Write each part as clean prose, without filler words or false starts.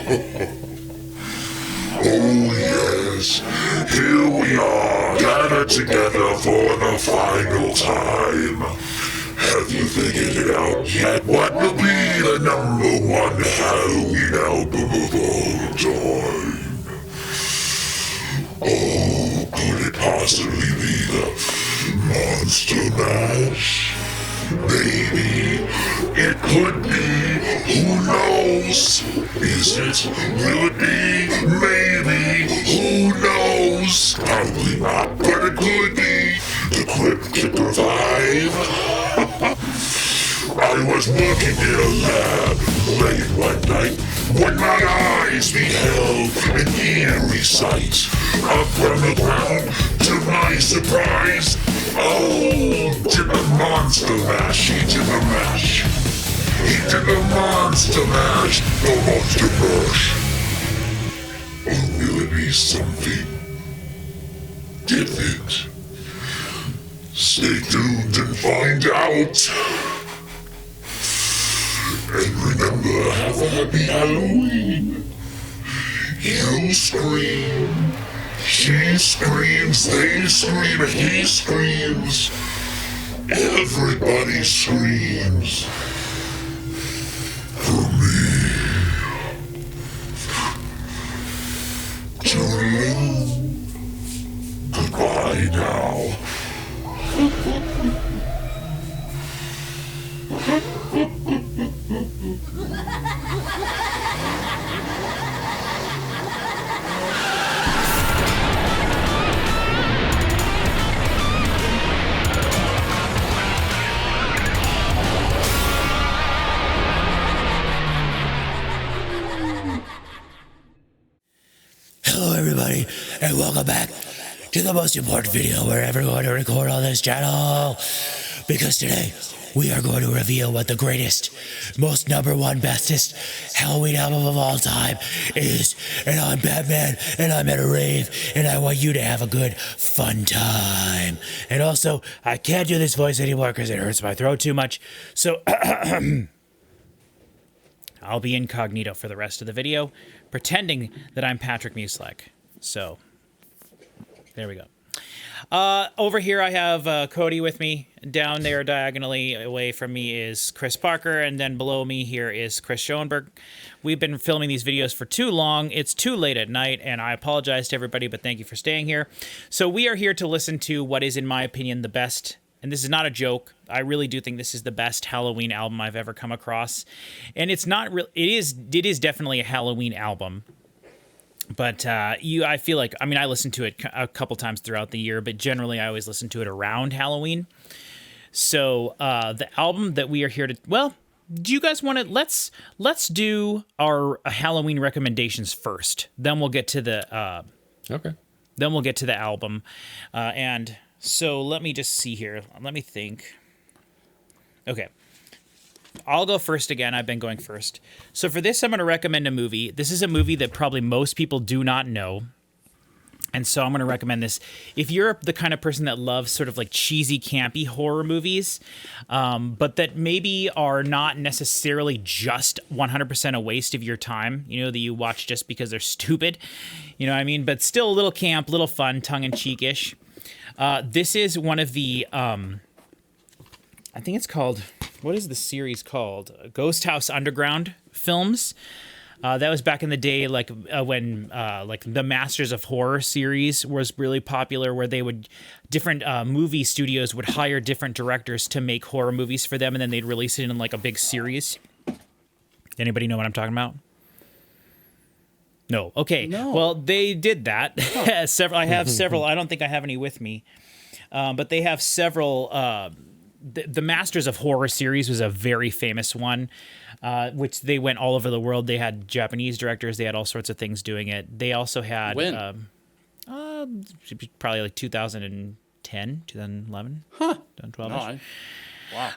Oh yes, here we are, gathered together for the final time. Have you figured it out yet? What will be the #1 Halloween album of all time? Oh, could it possibly be the Monster Mash? Maybe. It could be. Who knows? Is it? Will it be? Maybe. Who knows? Probably not, but it could be. Equipped to provide. I was working in a lab late one night when my eyes beheld an eerie sight. Up from the ground, to my surprise, oh, did the Monster Mash, he did the mash. He did the Monster Mash, the Monster Mash. Or will it be something different? Stay tuned and find out. And remember, have a happy Halloween. You scream. She screams. They scream. He screams. Everybody screams. For me. Toodaloo. Goodbye now. Hello everybody, and welcome back to the most important video we're ever going to record on this channel. Because today, we are going to reveal what the greatest, most #1, bestest Halloween album of all time is. And I'm Batman, and I'm at a rave, and I want you to have a good, fun time. And also, I can't do this voice anymore because it hurts my throat too much. So, I'll be incognito for the rest of the video, pretending that I'm Patrick Musilek. So, there we go. Over here I have Cody with me. Down there diagonally away from me is Chris Parker, and then below me here is Chris Schoenberg. We've been filming these videos for too long. It's too late at night, and I apologize to everybody, but thank you for staying here. So we are here to listen to what is, in my opinion, the best, and this is not a joke, I really do think this is the best Halloween album I've ever come across. And it's not real. It is definitely a Halloween album. But I feel like, I mean, I listen to it a couple times throughout the year, but generally I always listen to it around Halloween. So the album that we are here to, well, do you guys want to, let's do our Halloween recommendations first. Then we'll get to the, Okay. Then we'll get to the album. And so let me just see here. Let me think. Okay. I'll go first again. I've been going first. So for this, I'm going to recommend a movie. This is a movie that probably most people do not know. And so I'm going to recommend this. If you're the kind of person that loves sort of like cheesy, campy horror movies, but that maybe are not necessarily just 100% a waste of your time, you know, that you watch just because they're stupid, you know what I mean? But still a little camp, little fun, tongue-in-cheek-ish. This is one of the, I think it's called, what is the series called? Ghost House Underground films. That was back in the day, like when like the Masters of Horror series was really popular, where they would, different movie studios would hire different directors to make horror movies for them, and then they'd release it in like a big series. Anybody know what I'm talking about? No. Okay. No. Well, they did that. Oh. Several. I have several. I don't think I have any with me, but they have several. The Masters of Horror series was a very famous one, which they went all over the world. They had Japanese directors. They had all sorts of things doing it. They also had... When? Probably like 2010, 2011, Huh. 2012. No,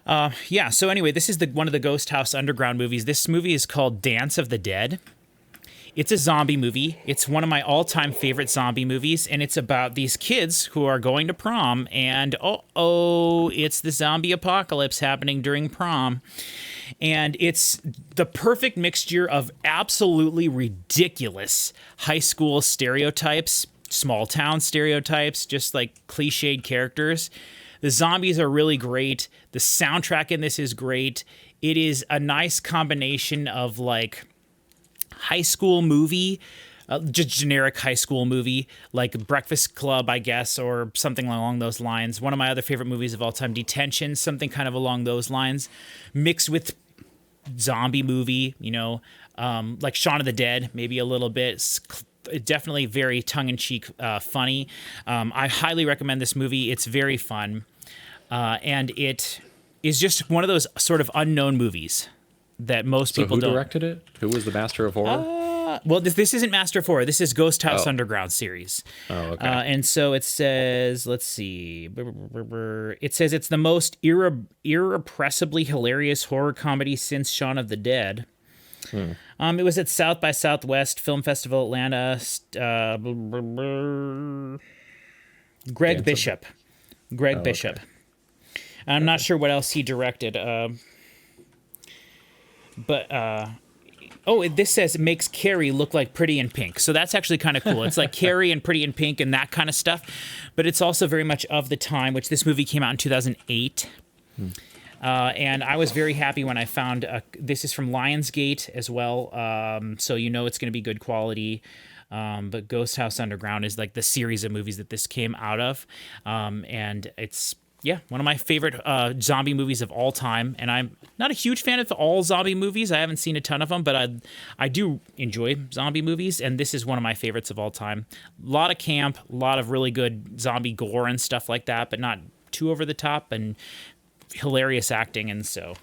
wow. Yeah, so anyway, this is one of the Ghost House Underground movies. This movie is called Dance of the Dead. It's a zombie movie. It's one of my all-time favorite zombie movies, and it's about these kids who are going to prom, and it's the zombie apocalypse happening during prom. And it's the perfect mixture of absolutely ridiculous high school stereotypes, small town stereotypes, just like cliched characters. The zombies are really great. The soundtrack in this is great. It is a nice combination of like high school movie, just generic high school movie, like Breakfast Club, I guess, or something along those lines. One of my other favorite movies of all time, Detention, something kind of along those lines, mixed with zombie movie, like Shaun of the Dead, maybe a little bit. Definitely very tongue-in-cheek, funny. I highly recommend this movie. It's very fun. And it is just one of those sort of unknown movies that most people don't. Who directed it? Who was the master of horror? Well, this isn't Master of Horror. This is Ghost House Underground series. Oh, okay. And so it says, let's see. It says it's the most irrepressibly hilarious horror comedy since Shaun of the Dead. It was at South by Southwest Film Festival, Atlanta. Greg Bishop. Bishop. I'm not sure what else he directed. This says it makes Carrie look like Pretty in Pink. So that's actually kind of cool. It's like Carrie and Pretty in Pink and that kind of stuff. But it's also very much of the time, which this movie came out in 2008. And I was very happy when I found this is from Lionsgate as well. So it's going to be good quality. But Ghost House Underground is like the series of movies that this came out of. And it's one of my favorite zombie movies of all time. And I'm not a huge fan of all zombie movies. I haven't seen a ton of them, but I do enjoy zombie movies. And this is one of my favorites of all time. A lot of camp, a lot of really good zombie gore and stuff like that, but not too over the top and hilarious acting. And so,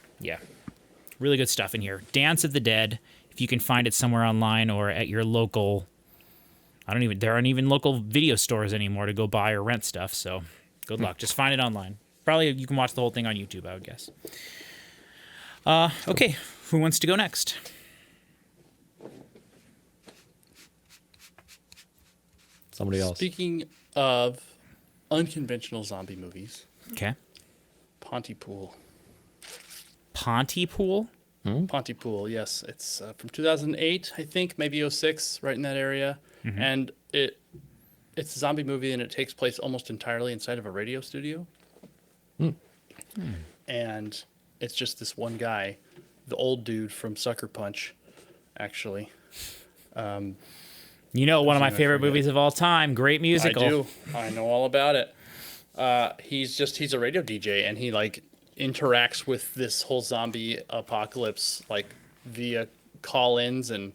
really good stuff in here. Dance of the Dead, if you can find it somewhere online or at your local, there aren't even local video stores anymore to go buy or rent stuff. So good luck. Just find it online. Probably you can watch the whole thing on YouTube, I would guess. Okay, who wants to go next? Somebody else. Speaking of unconventional zombie movies, Okay. Pontypool. Pontypool? Pontypool, yes. It's from 2008, I think, maybe '06, right in that area. And it's a zombie movie, and it takes place almost entirely inside of a radio studio. And it's just this one guy, the old dude from Sucker Punch, actually. One of my favorite movies of all time. Great musical. I do. I know all about it. He's a radio DJ, and he interacts with this whole zombie apocalypse via call-ins and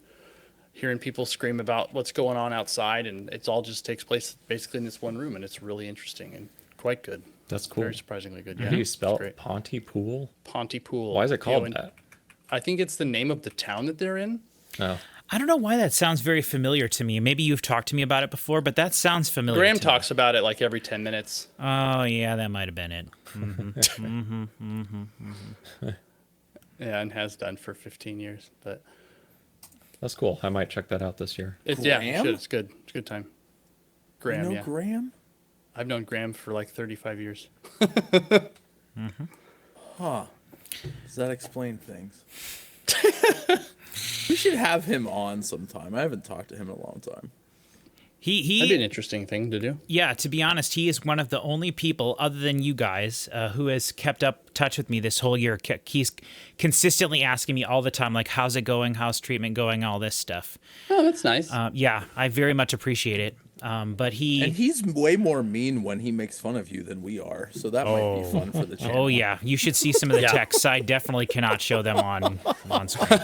hearing people scream about what's going on outside, and it all just takes place basically in this one room, and it's really interesting and quite good. That's cool. Very surprisingly good. How do you spell it? Pontypool? Pontypool. Why is it called that? I think it's the name of the town that they're in. Oh. I don't know why that sounds very familiar to me. Maybe you've talked to me about it before, but that sounds familiar. Graham talks about it every 10 minutes. Oh, yeah, that might have been it. Yeah, and has done for 15 years. But That's cool. I might check that out this year. you should. It's good. It's a good time. Graham, yeah. Graham? I've known Graham for 35 years. Huh. Does that explain things? We should have him on sometime. I haven't talked to him in a long time. He That'd be an interesting thing to do. Yeah, to be honest, he is one of the only people, other than you guys, who has kept up touch with me this whole year. He's consistently asking me all the time, how's it going? How's treatment going? All this stuff. Oh, that's nice. Yeah, I very much appreciate it. But he's way more mean when he makes fun of you than we are, so that might be fun for the channel. Oh yeah, you should see some of the texts. I definitely cannot show them on screen.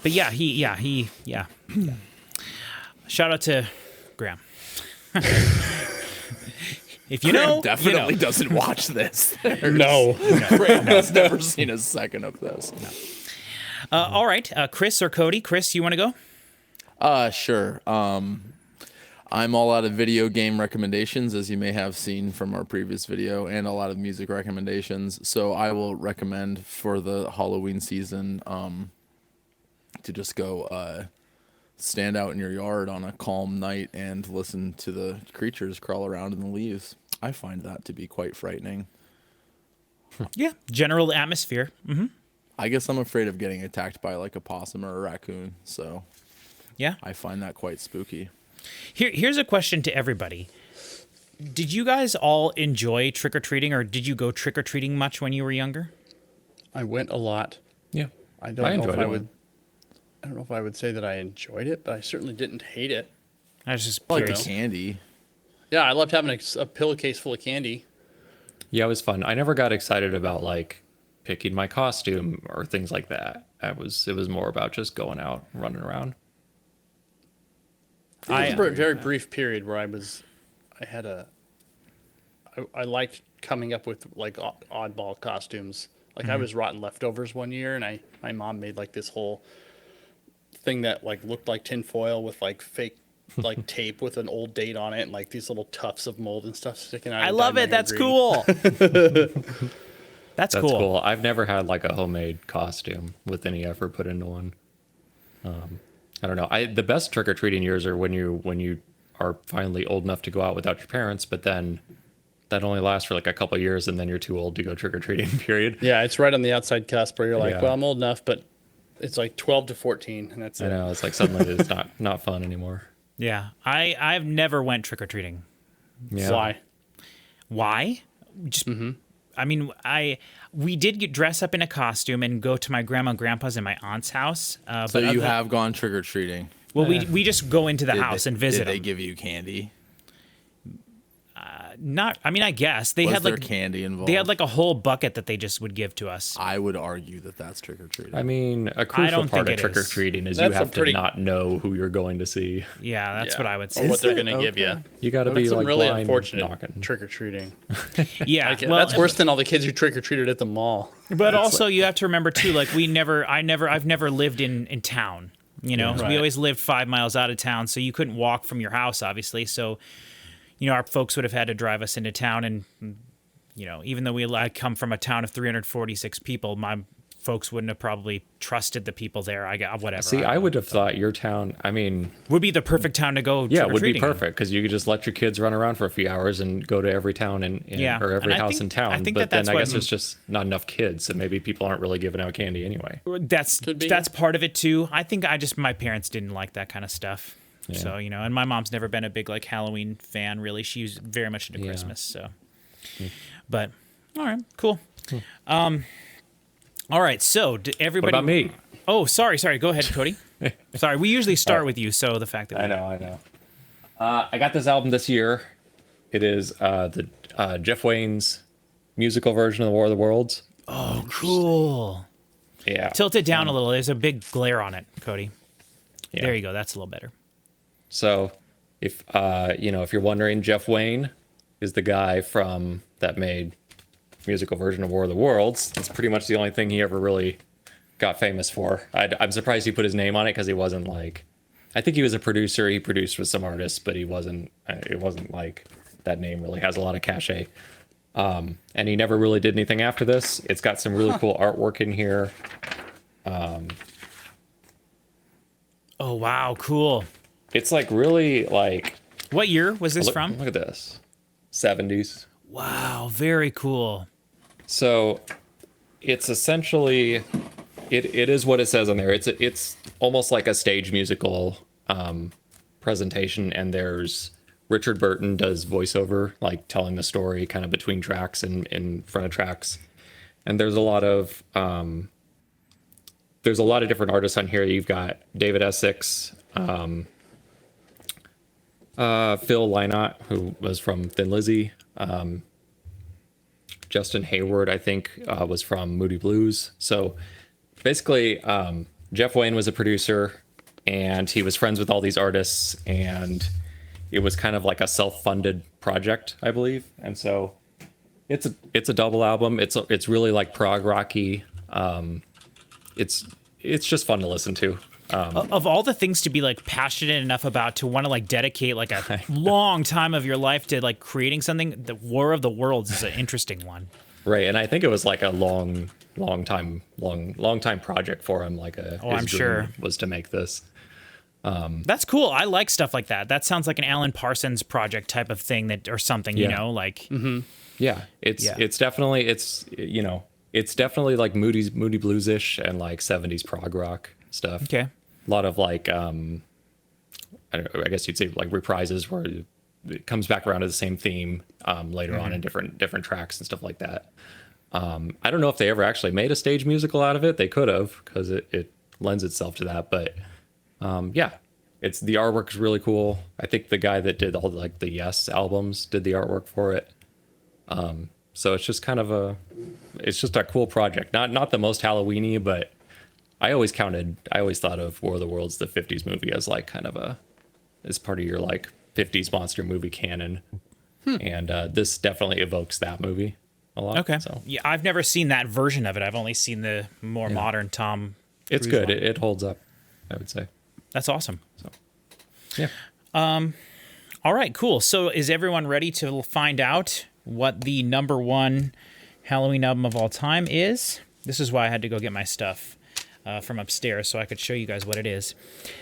But he. Shout out to Graham. If you know, definitely doesn't watch this. No. Graham has never seen a second of this. All right, Chris or Cody. Chris, you want to go? Sure. I'm all out of video game recommendations, as you may have seen from our previous video, and a lot of music recommendations. So I will recommend for the Halloween season to just go stand out in your yard on a calm night and listen to the creatures crawl around in the leaves. I find that to be quite frightening. Yeah, general atmosphere. I guess I'm afraid of getting attacked by like a possum or a raccoon, so Yeah. I find that quite spooky. Here's a question to everybody. Did you guys all enjoy trick-or-treating, or did you go trick-or-treating much when you were younger? I went a lot. Yeah. I don't know enjoyed if I it. would. I don't know if I would say that I enjoyed it, but I certainly didn't hate it. I was just Like the curious. candy. Yeah, I loved having a pillowcase full of candy. Yeah, it was fun. I never got excited about like picking my costume or things like that. It was more about just going out, running around. There was a very brief period where I liked coming up with like oddball costumes. Like I was Rotten Leftovers one year, and my mom made like this whole thing that like looked like tinfoil with like fake like tape with an old date on it, and like these little tufts of mold and stuff sticking out. I and love dyed it. my hair That's green. cool. That's That's cool. cool. I've never had like a homemade costume with any effort put into one. I don't know. The best trick or treating years are when you are finally old enough to go out without your parents, but then that only lasts for like a couple of years, and then you're too old to go trick or treating. Period. Yeah, it's right on the outside cusp where you're like, Yeah. well, I'm old enough, but it's like 12 to 14, and that's I it. know it's like suddenly it's not fun anymore. Yeah, I've never went trick-or-treating. Yeah. Fly. Why? Just, I mean, we did dress up in a costume and go to my grandma and grandpa's and my aunt's house. So but you other- have gone trick or treating. Well, we just go into the house and visit Did they them. give you candy? Not, I mean, I guess they Was had there like candy involved? they had like a whole bucket that they just would give to us. I would argue that that's trick or treating. I mean, a crucial don't part think of it trick or is. treating is That's you a have pretty- to not know who you're going to see. Yeah, that's Yeah. what I would Or say. what they're it? going to give you. You got to That's be some like really blind unfortunate knocking. trick or treating. Yeah, well, That's worse than all the kids who trick or treated at the mall. But also, you have to remember too, like I've never lived in town. You know, Right. we always lived 5 miles out of town, so you couldn't walk from your house, obviously. So, you know, our folks would have had to drive us into town, and you know, even though I come from a town of 346 people, my folks wouldn't have probably trusted the people there. I got whatever. See, I would have thought your town. I mean, would be the perfect town to go. yeah, it would be trick-or-treating. perfect because you could just let your kids run around for a few hours and go to every town and Yeah, or every and I house think- in town. I think but that's then I what- guess there's just not enough kids, so maybe people aren't really giving out candy anyway. That's Could be. part of it too. I think my parents didn't like that kind of stuff. So, you know, and my mom's never been a big like Halloween fan really. She's very much into Christmas, so. But all right, cool. All right, so What everybody about me? Oh, sorry. Go ahead, Cody. Sorry, we usually start with you, so the fact that I know. I got this album this year. It is the Jeff Wayne's musical version of the War of the Worlds. Oh, cool. Yeah. Tilt it down a little. There's a big glare on it, Cody. Yeah. There you go. That's a little better. So, if if you're wondering, Jeff Wayne is the guy from that made musical version of War of the Worlds. That's pretty much the only thing he ever really got famous for. I'm surprised he put his name on it because he wasn't like. I think he was a producer. He produced with some artists, but he wasn't. It wasn't like that name really has a lot of cachet. And he never really did anything after this. It's got some really cool artwork in here. Oh, wow. Cool. It's like really like. What year was this from? Look at this, 70s. Wow. Very cool. So it's essentially it is what it says on there. It's almost like a stage musical presentation, and there's Richard Burton does voiceover, like telling the story kind of between tracks and in front of tracks. And there's a lot of different artists on here. You've got David Essex, Phil Lynott, who was from Thin Lizzy. Justin Hayward, I think, was from Moody Blues. So basically, Jeff Wayne was a producer, and he was friends with all these artists, and it was kind of like a self-funded project, I believe. And so it's a double album. It's really like prog rocky. It's just fun to listen to. Of all the things to be like passionate enough about to want to like dedicate like a long time of your life to like creating something, the War of the Worlds is an interesting one. Right, and I think it was like a long time project for him. Like his I'm dream sure. was to make this. That's cool. I like stuff like that. That sounds like an Alan Parsons project type of thing or something, you know, like. Yeah, it's definitely it's definitely like moody bluesish and like 70s prog rock stuff. Okay. A lot of like I don't know, I guess you'd say like reprises where it comes back around to the same theme later on in different tracks and stuff like that. I don't know if they ever actually made a stage musical out of it. They could have, because it lends itself to that. But yeah, it's the artwork is really cool. I think the guy that did all like the Yes albums did the artwork for it. So it's just kind of a cool project. Not the most Halloweeny, but I always thought of War of the Worlds, the 50s movie, as like kind of as part of your like 50s monster movie canon. And this definitely evokes that movie a lot. Okay. So Yeah, I've never seen that version of it. I've only seen the more modern Tom. it's Cruise good. one. It holds up, I would say. That's awesome. So yeah. All right, cool. So is everyone ready to find out what the number one Halloween album of all time is? This is why I had to go get my stuff from upstairs so I could show you guys what it is.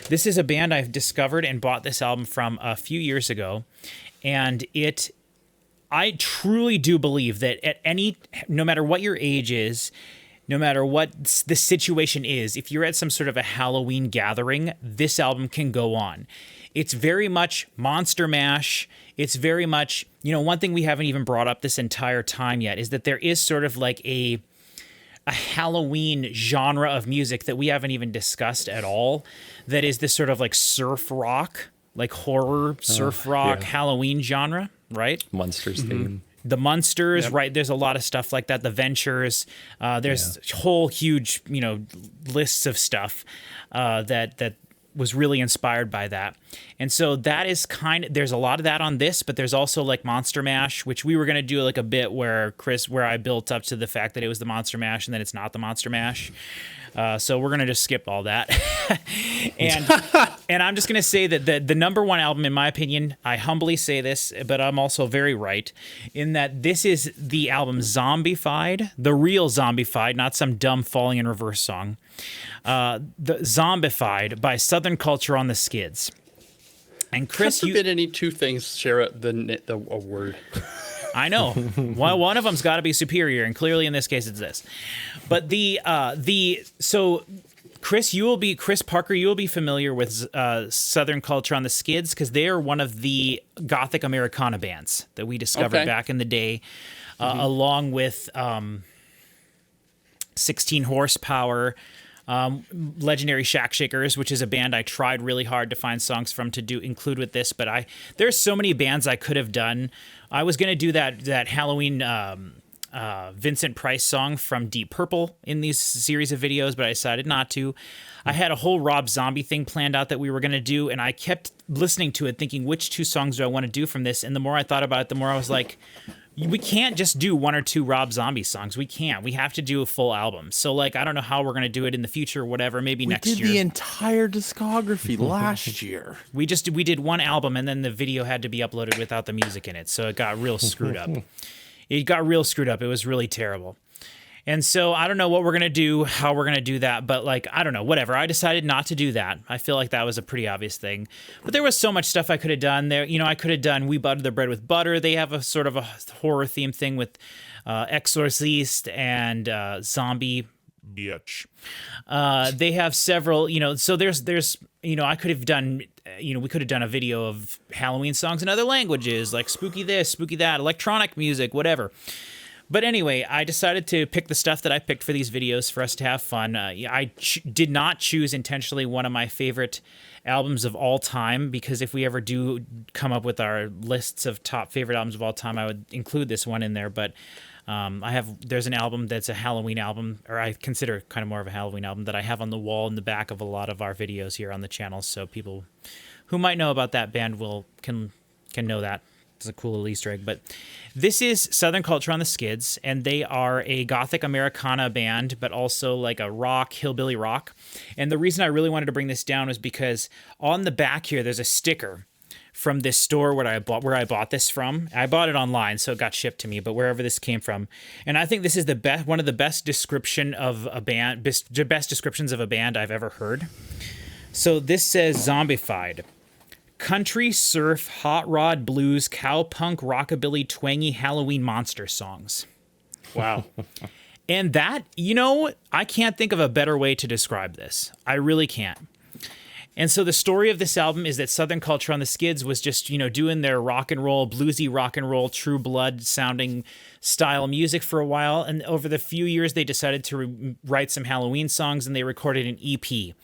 This is a band I've discovered and bought this album from a few years ago, and I truly do believe that no matter what your age is, no matter what the situation is, if you're at some sort of a Halloween gathering, this album can go on. It's very much Monster Mash. It's very much, one thing we haven't even brought up this entire time yet is that there is sort of like a Halloween genre of music that we haven't even discussed at all. That is this sort of like surf rock, like horror surf rock Halloween genre, right? Monsters theme. The Munsters, right? There's a lot of stuff like that. The Ventures, there's whole huge, lists of stuff that was really inspired by that. And so that is there's a lot of that on this, but there's also like Monster Mash, which we were going to do like a bit where I built up to the fact that it was the Monster Mash and then it's not the Monster Mash. So we're going to just skip all that. and I'm just going to say that the number one album, in my opinion, I humbly say this, but I'm also very right, in that this is the album Zombified, the real Zombified, not some dumb falling in reverse song. The Zombified by Southern Culture on the Skids. And Chris, God forbid any two things share a word. I know. One of them's got to be superior, and clearly in this case it's this. But so Chris Parker, you will be familiar with Southern Culture on the Skids because they are one of the Gothic Americana bands that we discovered back in the day, along with 16 Horsepower. Legendary Shack Shakers, which is a band I tried really hard to find songs from to include with this, but there's so many bands I could have done. I was going to do that Halloween Vincent Price song from Deep Purple in these series of videos, but I decided not to. I had a whole Rob Zombie thing planned out that we were going to do, and I kept listening to it thinking, which two songs do I want to do from this? And the more I thought about it, the more I was like, we can't just do one or two Rob Zombie songs. We can't. We have to do a full album. So, like, I don't know how we're going to do it in the future or whatever. Maybe next year. We did the entire discography last year. We did one album, and then the video had to be uploaded without the music in it. So it got real screwed up. It was really terrible. And so I don't know what we're going to do, how we're going to do that, but like, I don't know, whatever. I decided not to do that. I feel like that was a pretty obvious thing. But there was so much stuff I could have done there. I could have done We Buttered the Bread with Butter. They have a sort of a horror theme thing with Exorcist and Zombie Bitch. They have several, so there's I could have done, we could have done a video of Halloween songs in other languages, like spooky this, spooky that, electronic music, whatever. But anyway, I decided to pick the stuff that I picked for these videos for us to have fun. I did not choose intentionally one of my favorite albums of all time, because if we ever do come up with our lists of top favorite albums of all time, I would include this one in there. But there's an album that's a Halloween album, or I consider kind of more of a Halloween album, that I have on the wall in the back of a lot of our videos here on the channel. So people who might know about that band can know that. It's a cool little Easter egg. But this is Southern Culture on the Skids, and they are a Gothic Americana band, but also like a rock, hillbilly rock. And the reason I really wanted to bring this down was because on the back here, there's a sticker from this store where I bought this from. I bought it online, so it got shipped to me, but wherever this came from. And I think this is one of the best descriptions of a band I've ever heard. So this says zombified. Country, surf, hot rod, blues, cowpunk, rockabilly, twangy Halloween monster songs. Wow. And that, I can't think of a better way to describe this. I really can't. And so the story of this album is that Southern Culture on the Skids was just, doing their rock and roll, bluesy rock and roll, True Blood sounding style music for a while. And over the few years, they decided to write some Halloween songs, and they recorded an EP.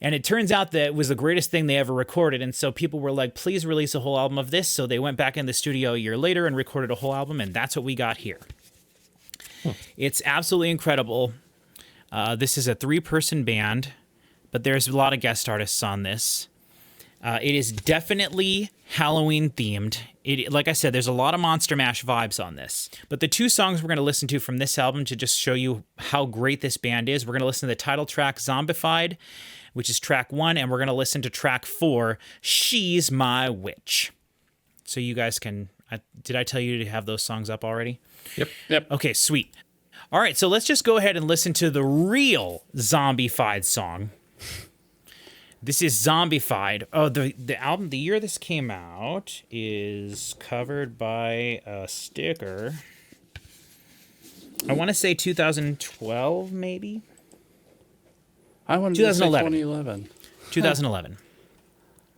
And it turns out that it was the greatest thing they ever recorded. And so people were like, please release a whole album of this. So they went back in the studio a year later and recorded a whole album. And that's what we got here. It's absolutely incredible. This is a 3-person band, but there's a lot of guest artists on this. It is definitely Halloween themed. Like I said, there's a lot of Monster Mash vibes on this. But the 2 songs we're going to listen to from this album to just show you how great this band is, we're going to listen to the title track, Zombified, which is track 1, and we're going to listen to track 4, She's My Witch. So you guys can... did I tell you to have those songs up already? Yep. Okay, sweet. All right, so let's just go ahead and listen to the real Zombified song. This is Zombified. Oh, the album, the year this came out is covered by a sticker. I want to say 2012, maybe? I wanted to say 2011. 2011. 2011.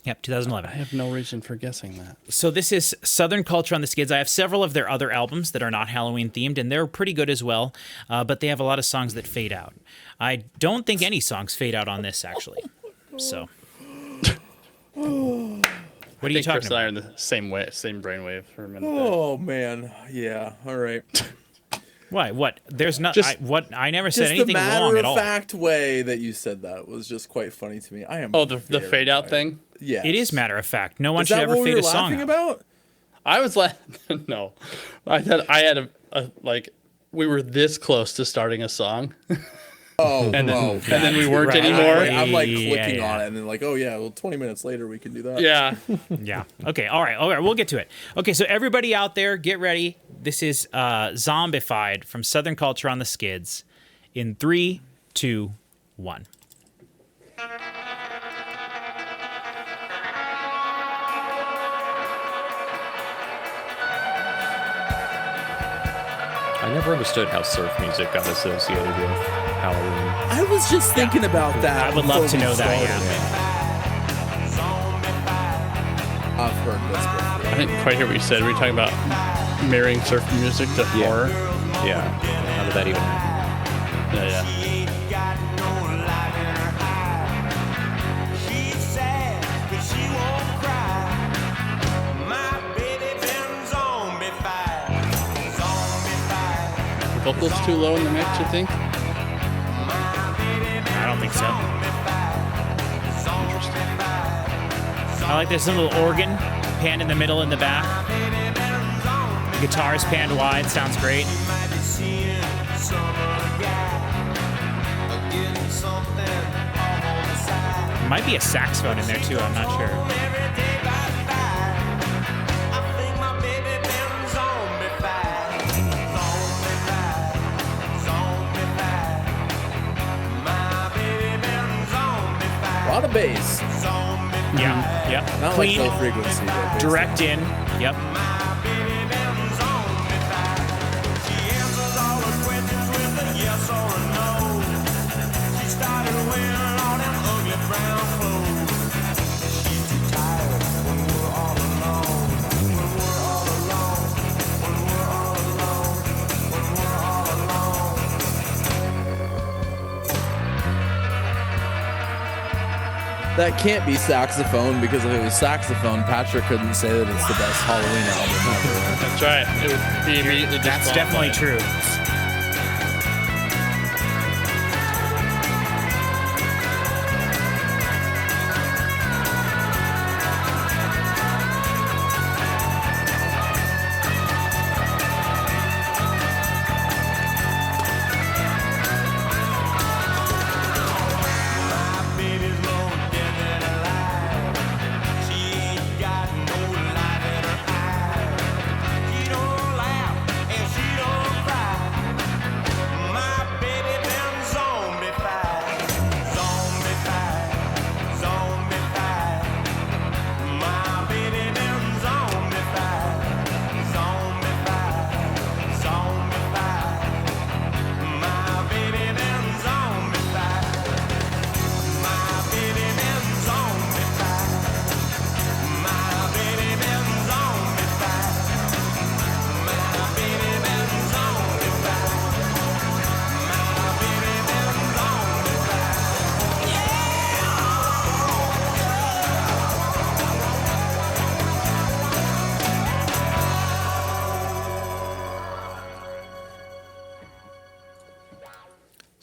Yep, 2011. I have no reason for guessing that. So this is Southern Culture on the Skids. I have several of their other albums that are not Halloween themed, and they're pretty good as well, but they have a lot of songs that fade out. I don't think any songs fade out on this, actually. So, what are you talking Chris and I are about? in the same brainwave for a minute. Oh man, yeah. All right. Why? What? There's not. Just- I never said Just the anything wrong at all. matter-of-fact way that you said that was just quite funny to me. I am. Oh, the very fade out tired. thing? Yeah. It is matter of fact. No one Is should that ever what we fade were a song laughing out. about? I was laughing. No. I had a we were this close to starting a song. Oh, And then, oh, and then we weren't Right. anymore. I'm like Yeah, clicking yeah. on it, and then like, oh yeah, well, 20 minutes later we can do that. Yeah. Yeah. Okay. All right. We'll get to it. Okay. So everybody out there, get ready. This is Zombified from Southern Culture on the Skids. In 3, 2, 1. I never understood how surf music got associated with Halloween. I was just thinking about that. I would love before to we know that. started. Yeah. I've heard this before. I didn't quite hear what you said. Were you talking about marrying surf music to horror? Yeah. How did that even happen? Yeah. Vocals too low in the mix, you think? I don't think so. I like this little organ panned in the middle in the back. The guitar's panned wide. Sounds great. Might be a saxophone in there too. I'm not sure. A lot of bass, Yeah. Yep. not Clean, like low frequency. But bass. direct in. Yep. That can't be saxophone, because if it was saxophone, Patrick couldn't say that it's the best Halloween album ever. That's right. It would be immediately That's disqualified. definitely true.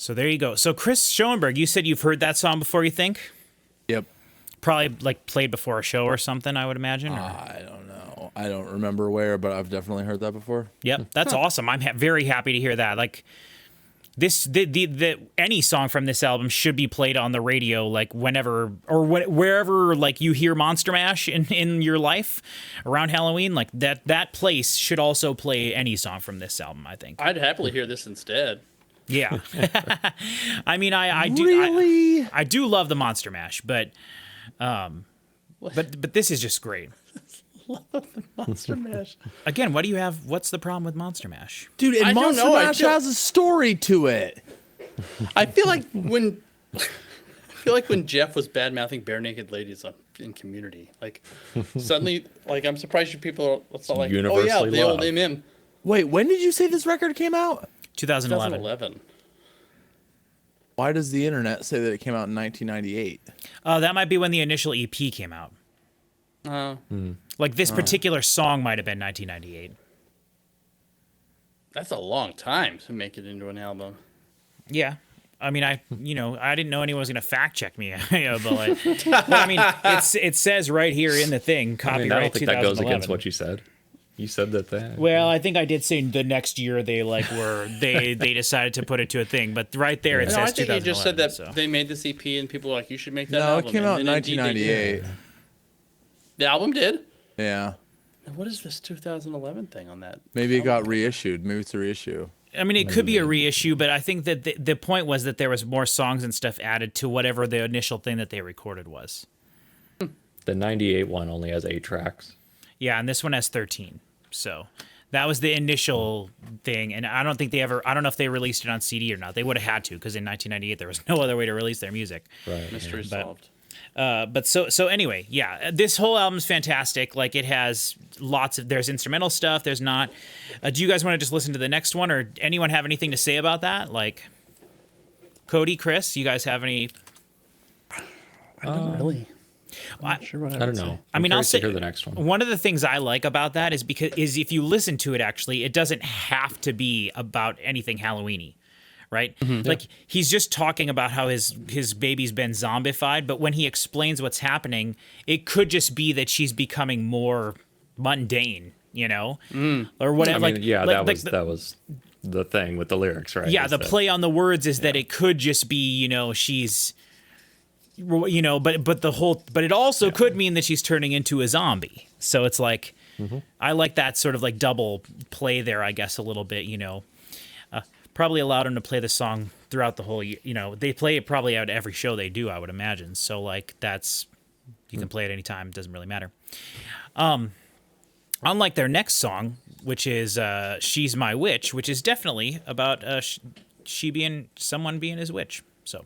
So there you go. So Chris Schoenberg, you said you've heard that song before, you think? Yep. Probably like played before a show or something, I would imagine. Or? I don't know. I don't remember where, but I've definitely heard that before. Yep, that's awesome. I'm very happy to hear that. Like this, any song from this album should be played on the radio, like whenever or wherever, like you hear Monster Mash in your life around Halloween. Like that place should also play any song from this album, I think. I'd happily hear this instead. Yeah, I mean, I do Really? I do love the Monster Mash, but this is just great. Monster Mash. Again, what do you have? What's the problem with Monster Mash? Dude, and I don't Monster know, I Mash feel- has a story to it. I feel like when Jeff was bad mouthing bare naked ladies in Community, like suddenly, like I'm surprised you people are like, oh yeah, Universally the old loved. MM. Wait, when did you say this record came out? 2011. 2011. Why does the internet say that it came out in 1998? That might be when the initial EP came out. Like this particular song might have been 1998. That's a long time to make it into an album. Yeah. I mean, I didn't know anyone was going to fact check me, but like, well, I mean, it says right here in the thing, I mean, copyright I don't think that goes 2011. against what you said. You said that. Well, I think I did say the next year they decided to put it to a thing, but right there it No, says I think you just said 2011. that so. they made this EP and people were like, you should make that No, album. it came And out in then indeed they did. 1998. The album did? Yeah. And what is this 2011 thing on that? Maybe it got reissued. Maybe it's a reissue. I mean, it could be a reissue, but I think that the point was that there was more songs and stuff added to whatever the initial thing that they recorded was. The 98 one only has 8 tracks. Yeah, and this one has 13. So that was the initial thing, and I don't know if they released it on CD or not. They would have had to, because in 1998 there was no other way to release their music. Right. Mystery solved. But so anyway, yeah, this whole album's fantastic. Like it has there's instrumental stuff. There's not. Do you guys want to just listen to the next one, or anyone have anything to say about that? Like Cody, Chris, you guys have any? I don't really. I'm not sure what I don't know. I mean, I'll curious to say hear the next one. One of the things I like about that is is if you listen to it, actually, it doesn't have to be about anything Halloween-y, right? Like he's just talking about how his baby's been zombified, but when he explains what's happening, it could just be that she's becoming more mundane, or whatever. I mean, that was the thing with the lyrics, right? Yeah, Is the that- play on the words is that it could just be, she's, but it also could mean that she's turning into a zombie. So it's like, I like that sort of like double play there, I guess, a little bit, probably allowed him to play the song throughout the whole year. They play it probably at every show they do, I would imagine. So like you can play it anytime. It doesn't really matter. Unlike their next song, which is She's My Witch, which is definitely about someone being his witch. So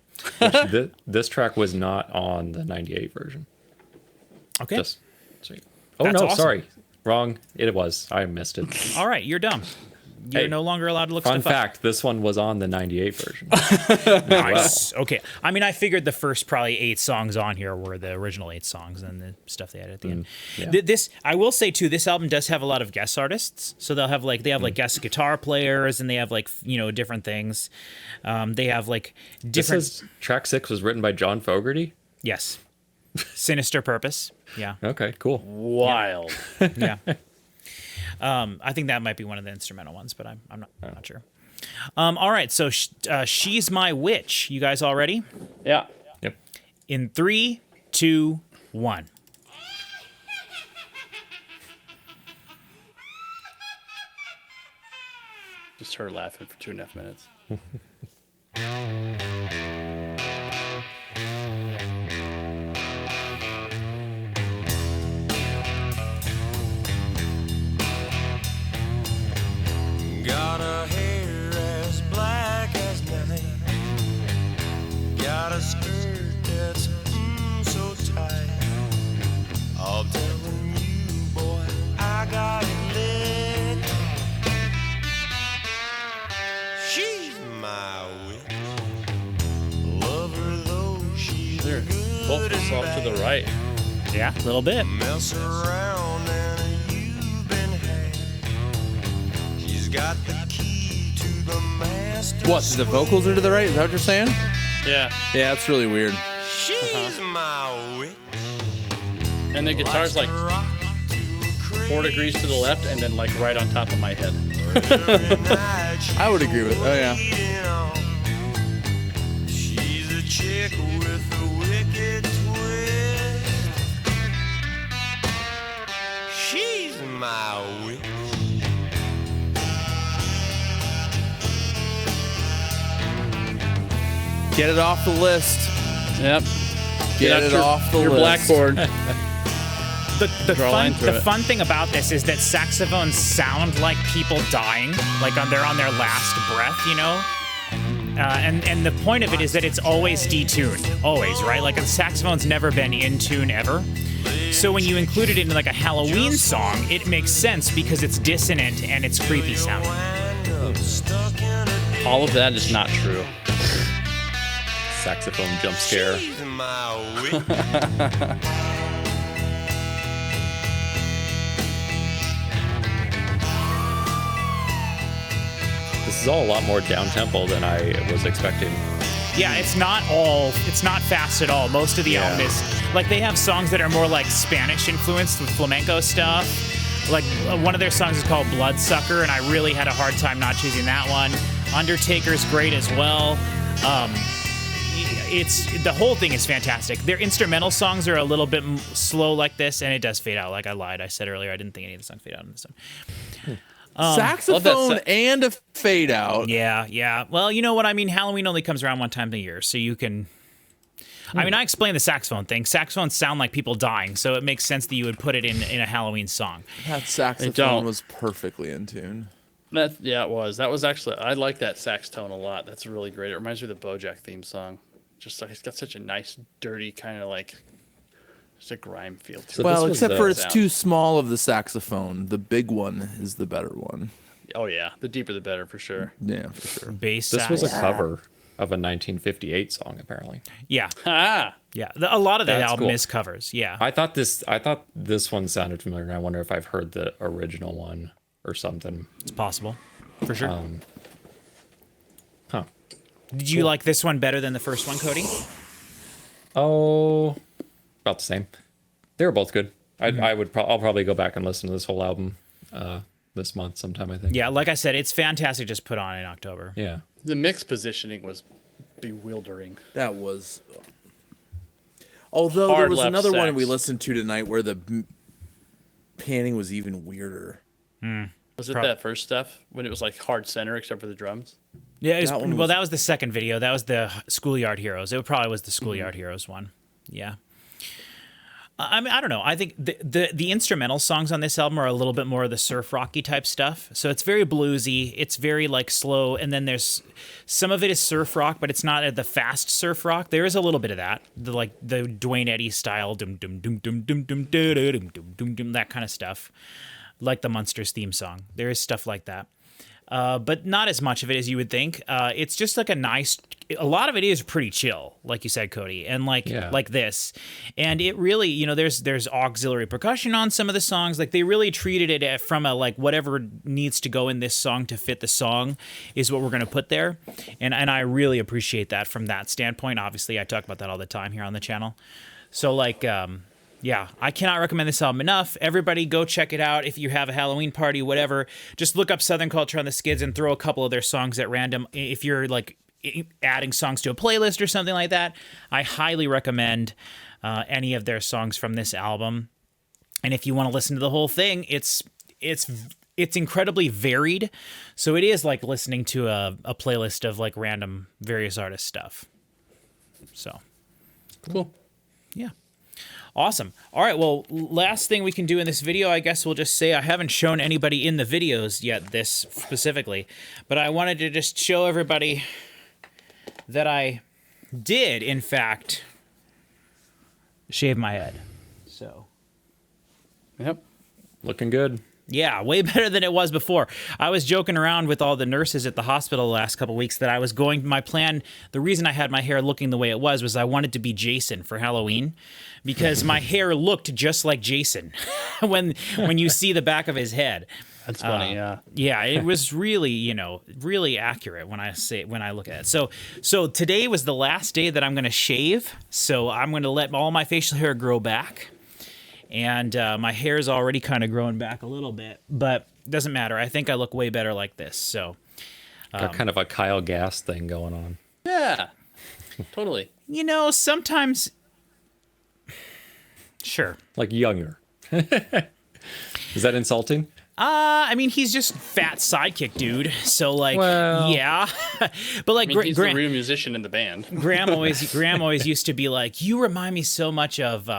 This track was not on the 98 version. okay. Just so oh That's no, awesome. sorry. Wrong. It was. I missed it. All right, you're dumb. You're Hey, no longer allowed to look Fun stuff fact, this one was on the 98 version. up. Nice. Okay. I mean, I figured the first probably 8 songs on here were the original 8 songs, and the stuff they had at the end. yeah. This, I will say too, this album does have a lot of guest artists. So they have like guest guitar players, and they have like different things. They have like This different. is track 6 was written by John Fogerty. Yes. Sinister Purpose. Yeah. Okay, cool. Wild. Yeah. I think that might be one of the instrumental ones, but I'm not sure. All right, so She's My Witch. You guys all ready? Yeah. Yep. In 3, 2, 1. Just her laughing for 2.5 minutes. Got a hair as black as night. Got a skirt that's so tight. I'm telling you, boy, I got it lit. She's my witch. Love her though she's They're both good off and to the bad. right. Yeah, a little bit. Mess around and you've been had. She's got the key to the man What? The vocals are to the right? Is that what you're saying? Yeah. Yeah, it's really weird. She's my witch. And the guitar's like 4 degrees to the left and then like right on top of my head. I would agree with. Oh yeah. She's a chick with a wicked twist. She's my witch. Get it off the list. Yep. Get it off the your list. blackboard. The line through it. fun thing about this is that saxophones sound like people dying, like they're on their last breath, you know? And the point of it is that it's always detuned, always, right? Like the saxophone's never been in tune ever. So when you include it in like a Halloween song, it makes sense because it's dissonant and it's creepy sounding. All of that is not true. Saxophone jump scare. She's my witch. This is all a lot more down-tempo than I was expecting. Yeah, it's not fast at all. Most of the album is, like, they have songs that are more like Spanish influenced with flamenco stuff. Like, one of their songs is called Bloodsucker, and I really had a hard time not choosing that one. Undertaker's great as well. The whole thing is fantastic. Their instrumental songs are a little bit slow like this, and it does fade out. Like I lied. I said earlier I didn't think any of the songs fade out in this one. Saxophone and a fade out. Yeah. Well, you know what I mean? Halloween only comes around one time a year, so you can... I mean, I explained the saxophone thing. Saxophones sound like people dying, so it makes sense that you would put it in a Halloween song. That saxophone was perfectly in tune. It was. That was actually... I like that sax tone a lot. That's really great. It reminds me of the BoJack theme song. Just like it's got such a nice, dirty kind of like... Just a grime feel to it. So Well, this was except the for it's sound. too small of the saxophone. The big one is the better one. Oh, yeah. The deeper the better, for sure. Yeah, for sure. Bass This sax. was a cover of a 1958 song, apparently. Yeah. Ah! Yeah. A lot of that That's album cool. is covers. Yeah. I thought this one sounded familiar, and I wonder if I've heard the original one or something. It's possible. For sure. Huh. Did you like this one better than the first one, Cody? Oh, about the same. They were both good. I'll probably go back and listen to this whole album this month sometime, I think. Yeah, like I said, it's fantastic just put on in October. Yeah. The mix positioning was bewildering. That was... Although there Hard was left another one sax. we listened to tonight where the panning was even weirder. Was it that first stuff when it was like hard center except for the drums? Yeah, it was, That one well, was- that was the second video. That was the Schoolyard Heroes. It probably was the Schoolyard Heroes one. Yeah. I mean, I don't know. I think the instrumental songs on this album are a little bit more of the surf rocky type stuff. So it's very bluesy. It's very like slow, and then there's some of it is surf rock, but it's not the fast surf rock. There is a little bit of that, the Dwayne Eddy style, dum dum dum dum dum dum dum dum dum dum, that kind of stuff, like the Munsters theme song. There is stuff like that. But not as much of it as you would think. It's just like a lot of it is pretty chill, like you said, Cody, and like this. And it really, there's auxiliary percussion on some of the songs. Like they really treated it from a like whatever needs to go in this song to fit the song is what we're going to put there. And I really appreciate that from that standpoint. Obviously, I talk about that all the time here on the channel. So like, yeah, I cannot recommend this album enough. Everybody go check it out. If you have a Halloween party, whatever, just look up Southern Culture on the Skids and throw a couple of their songs at random. If you're like adding songs to a playlist or something like that, I highly recommend any of their songs from this album. And if you want to listen to the whole thing, it's incredibly varied. So it is like listening to a playlist of like random various artist stuff. So Cool. yeah. Awesome. All right, well, last thing we can do in this video, I guess we'll just say I haven't shown anybody in the videos yet this specifically, but I wanted to just show everybody that I did, in fact, shave my head. So, Yep. Looking good. yeah, way better than it was before. I was joking around with all the nurses at the hospital the last couple of weeks that I was my plan, the reason I had my hair looking the way it was I wanted to be Jason for Halloween because my hair looked just like Jason when you see the back of his head. That's funny. Yeah. Yeah, it was really, really accurate when I look at it. So today was the last day that I'm going to shave. So I'm going to let all my facial hair grow back. And my hair is already kind of growing back a little bit, but it doesn't matter. I think I look way better like this. So Got kind of a Kyle Gass thing going on. Yeah. Totally. sometimes sure. Like younger. Is that insulting? I mean, he's just fat sidekick dude. So Well. yeah. But like I mean, he's the real musician in the band. Graham always used to be like, you remind me so much of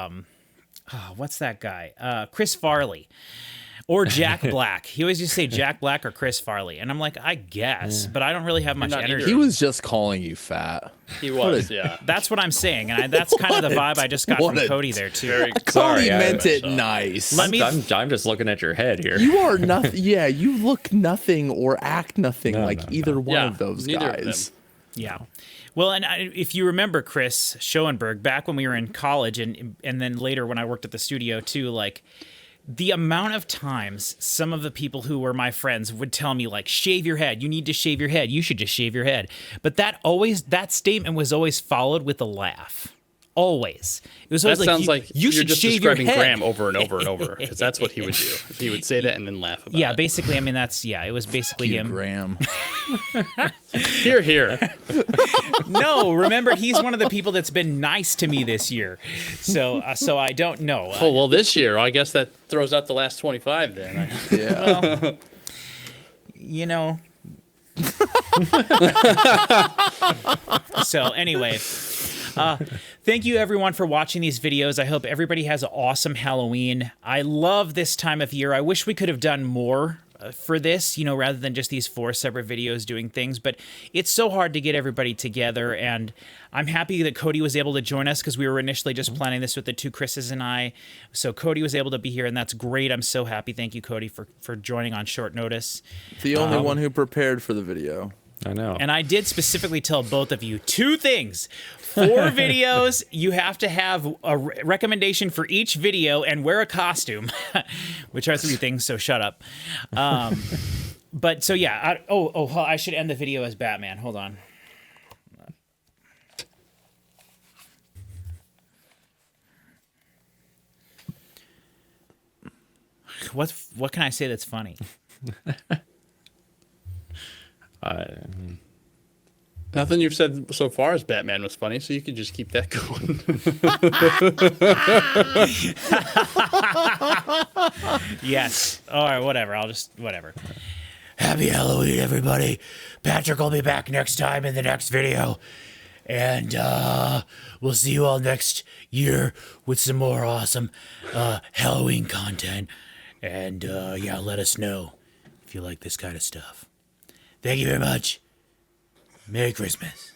what's that guy? Chris Farley. Or Jack Black. He always used to say Jack Black or Chris Farley. And I'm like, I guess, but I don't really have much not energy. He was just calling you fat. He was, yeah. That's what I'm saying. And that's kind of the vibe I just got from Cody there, too. Very Cody Sorry, meant it nice. Let me- I'm just looking at your head here. You are nothing. Yeah, you look nothing or act nothing No, like no, either one Yeah, of those neither of guys. them. Yeah. Well, and if you remember Chris Schoenberg, back when we were in college and then later when I worked at the studio, too, like, the amount of times some of the people who were my friends would tell me, like, shave your head. You need to shave your head. You should just shave your head. But that statement was always followed with a laugh. Always. It was always That sounds like you you're should just shave your describing head. Graham over and over and over, because that's what he would do. He would say that and then laugh about Yeah, it. basically, I mean, it was basically You, him. Graham. Here. No, remember, he's one of the people that's been nice to me this year. So I don't know. Oh, well, this year, I guess that throws out the last 25 then. Yeah. So anyway, thank you everyone for watching these videos. I hope everybody has an awesome Halloween. I love this time of year. I wish we could have done more for this, rather than just these 4 separate videos doing things, but it's so hard to get everybody together, and I'm happy that Cody was able to join us because we were initially just planning this with the 2 Chris's and I. So Cody was able to be here, and that's great. I'm so happy. Thank you, Cody, for joining on short notice. The only one who prepared for the video. I know. And I did specifically tell both of you 2 things. 4 videos, you have to have a recommendation for each video and wear a costume, which are 3 things, so shut up. But so yeah, I should end the video as Batman. Hold on. What can I say that's funny? Nothing you've said so far as Batman was funny, so you could just keep that going. Yes. All right, whatever. Whatever. Happy Halloween, everybody. Patrick will be back next time in the next video. And we'll see you all next year with some more awesome Halloween content. And yeah, let us know if you like this kind of stuff. Thank you very much. Merry Christmas.